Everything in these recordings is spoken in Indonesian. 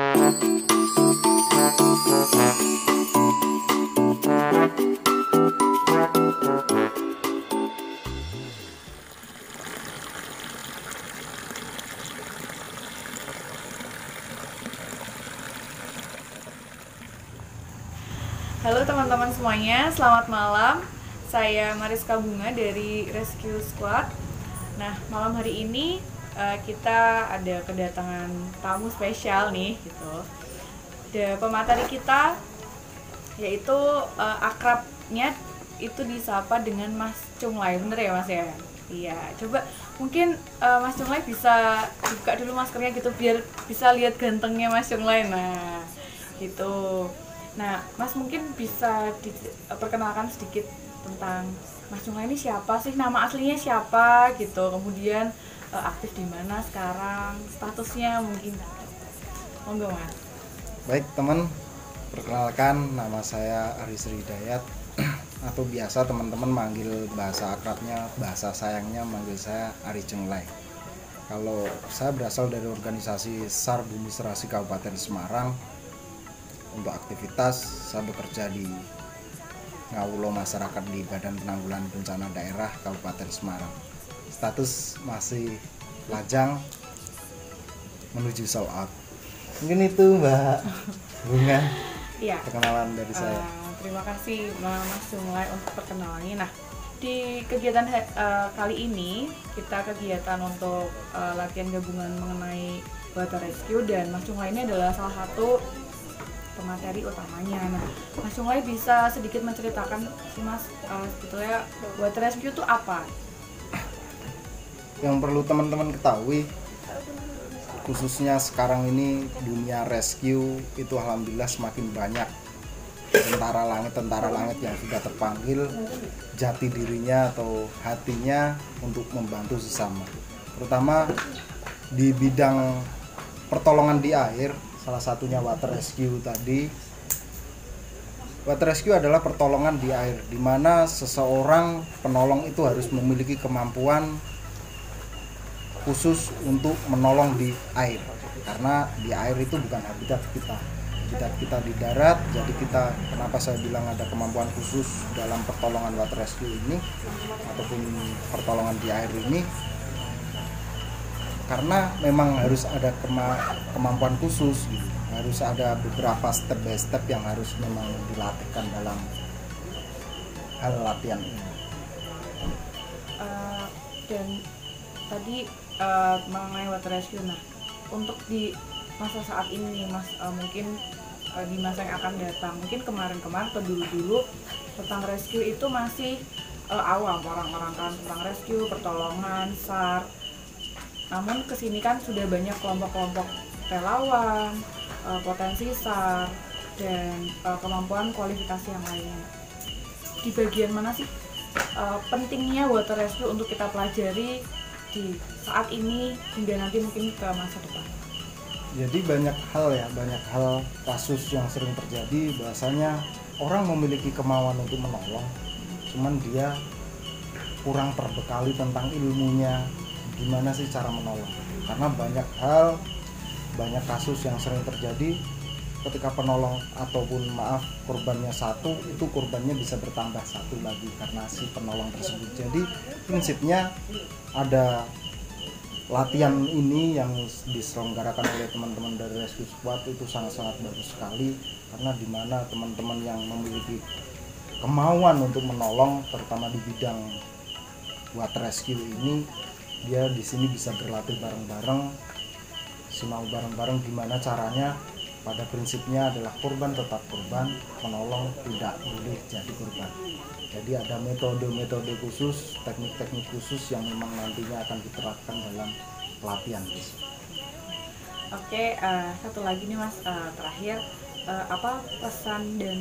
Halo teman-teman semuanya, selamat malam. Saya Mariska Bunga dari Rescue Squad. Nah, malam hari ini kita ada kedatangan tamu spesial nih, gitu. Ada pemateri kita, yaitu akrabnya itu disapa dengan Mas Cunglai, bener ya Mas ya? Iya, coba mungkin Mas Cunglai bisa buka dulu maskernya gitu biar bisa lihat gantengnya Mas Cunglai. Nah, gitu. Nah, Mas mungkin bisa diperkenalkan sedikit tentang Mas Cunglai ini siapa sih, nama aslinya siapa gitu, kemudian aktif di mana sekarang, statusnya mungkin. Monggo Mas. Baik teman, perkenalkan nama saya Aris Hidayat atau biasa teman-teman manggil bahasa akrabnya, bahasa sayangnya manggil saya Ari Cunglai. Kalau saya berasal dari organisasi SAR Bumi Serasi Kabupaten Semarang. Untuk aktivitas saya bekerja di Ngawulo Masyarakat di Badan Penanggulangan Bencana Daerah Kabupaten Semarang. Status masih lajang menuju sold out. Mungkin itu Mbak Bunga. Iya. Perkenalan dari saya. Terima kasih Mas Cunglai untuk perkenalannya. Nah, di kegiatan kali ini kita kegiatan untuk latihan gabungan mengenai water rescue, dan Mas Cunglai ini adalah salah satu pemateri utamanya. Nah, Mas Cunglai bisa sedikit menceritakan sih Mas, sebetulnya water rescue itu apa? Yang perlu teman-teman ketahui, khususnya sekarang ini dunia rescue itu alhamdulillah semakin banyak tentara langit yang sudah terpanggil jati dirinya atau hatinya untuk membantu sesama, terutama di bidang pertolongan di air. Salah satunya water rescue tadi. Water rescue adalah pertolongan di air, di mana seseorang penolong itu harus memiliki kemampuan khusus untuk menolong di air, karena di air itu bukan habitat kita. Habitat kita di darat. Jadi kita, kenapa saya bilang ada kemampuan khusus dalam pertolongan water rescue ini ataupun pertolongan di air ini, karena memang harus ada kemampuan khusus gitu. Harus ada beberapa step by step yang harus memang dilatihkan dalam hal latihan ini. Dan tadi mengenai water rescue, nah untuk di masa saat ini nih Mas, mungkin di masa yang akan datang, mungkin kemarin-kemarin atau dulu-dulu tentang rescue itu masih awam, orang-orang kan tentang rescue, pertolongan, SAR. Namun kesini kan sudah banyak kelompok-kelompok relawan, potensi SAR, dan kemampuan kualifikasi yang lainnya. Di bagian mana sih pentingnya water rescue untuk kita pelajari di saat ini hingga nanti mungkin ke masa depan? Jadi banyak hal kasus yang sering terjadi, bahwasanya orang memiliki kemauan untuk menolong, cuman dia kurang terbekali tentang ilmunya gimana sih cara menolong. Karena banyak kasus yang sering terjadi ketika penolong ataupun korbannya satu, itu korbannya bisa bertambah satu lagi karena si penolong tersebut. Jadi prinsipnya ada latihan ini yang diselenggarakan oleh teman-teman dari Rescue Squad itu sangat-sangat bagus sekali, karena dimana teman-teman yang memiliki kemauan untuk menolong, terutama di bidang water rescue ini, dia di sini bisa berlatih bareng-bareng, sinau bareng-bareng gimana caranya. Pada prinsipnya adalah korban tetap korban, penolong tidak boleh jadi korban. Jadi ada metode-metode khusus, teknik-teknik khusus yang memang nantinya akan diterapkan dalam pelatihan. Oke, satu lagi nih Mas, terakhir, apa pesan dan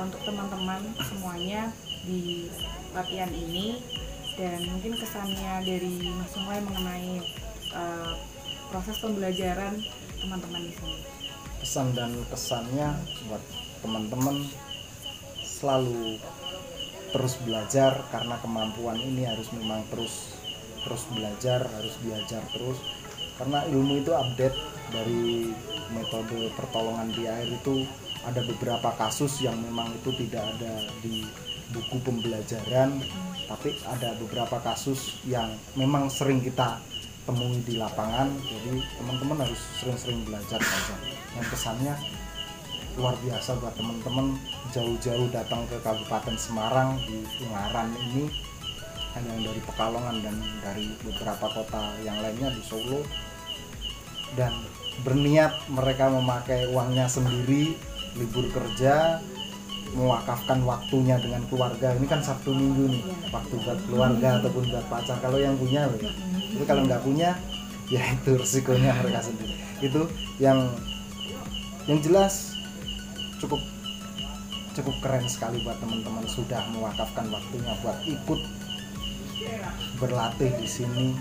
untuk teman-teman semuanya di latihan ini, dan mungkin kesannya dari Mas Cunglai mengenai proses pembelajaran teman-teman di sini? Pesan dan kesannya buat teman-teman, selalu terus belajar, karena kemampuan ini harus memang terus belajar, harus diajar terus, karena ilmu itu update. Dari metode pertolongan di air itu ada beberapa kasus yang memang itu tidak ada di buku pembelajaran, tapi ada beberapa kasus yang memang sering kita temui di lapangan. Jadi teman-teman harus sering-sering belajar saja. Yang kesannya luar biasa buat teman-teman jauh-jauh datang ke Kabupaten Semarang di Ungaran ini, hanya dari Pekalongan dan dari beberapa kota yang lainnya di Solo, dan berniat mereka memakai uangnya sendiri, libur kerja, mewakafkan waktunya dengan keluarga. Ini kan Sabtu Minggu nih, waktu buat keluarga ataupun buat pacar kalau yang punya loh ya. Tapi kalau nggak punya ya itu resikonya mereka sendiri. Itu yang jelas cukup keren sekali buat teman-teman sudah mewakafkan waktunya buat ikut berlatih di sini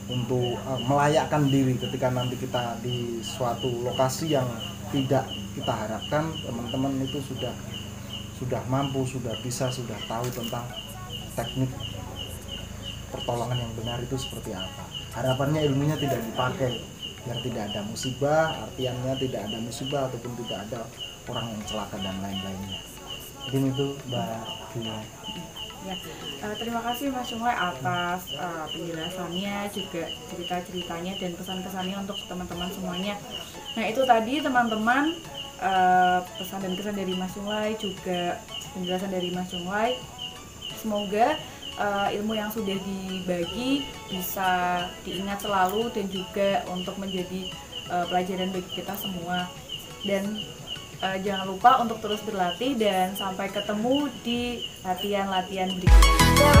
untuk melayakkan diri ketika nanti kita di suatu lokasi yang tidak kita harapkan. Teman-teman itu sudah mampu, sudah bisa, sudah tahu tentang teknik pertolongan yang benar itu seperti apa. Harapannya ilmunya tidak dipakai biar tidak ada musibah, artiannya tidak ada musibah ataupun tidak ada orang yang celaka dan lain-lainnya. Mungkin itu Mbak Bunga. Ya, terima kasih Mas Chungwei atas penjelasannya, juga cerita-ceritanya dan pesan-kesannya untuk teman-teman semuanya. Nah itu tadi teman-teman, pesan dan kesan dari Mas Chungwei, juga penjelasan dari Mas Chungwei. Semoga ilmu yang sudah dibagi bisa diingat selalu dan juga untuk menjadi pelajaran bagi kita semua. Dan jangan lupa untuk terus berlatih dan sampai ketemu di latihan-latihan berikutnya.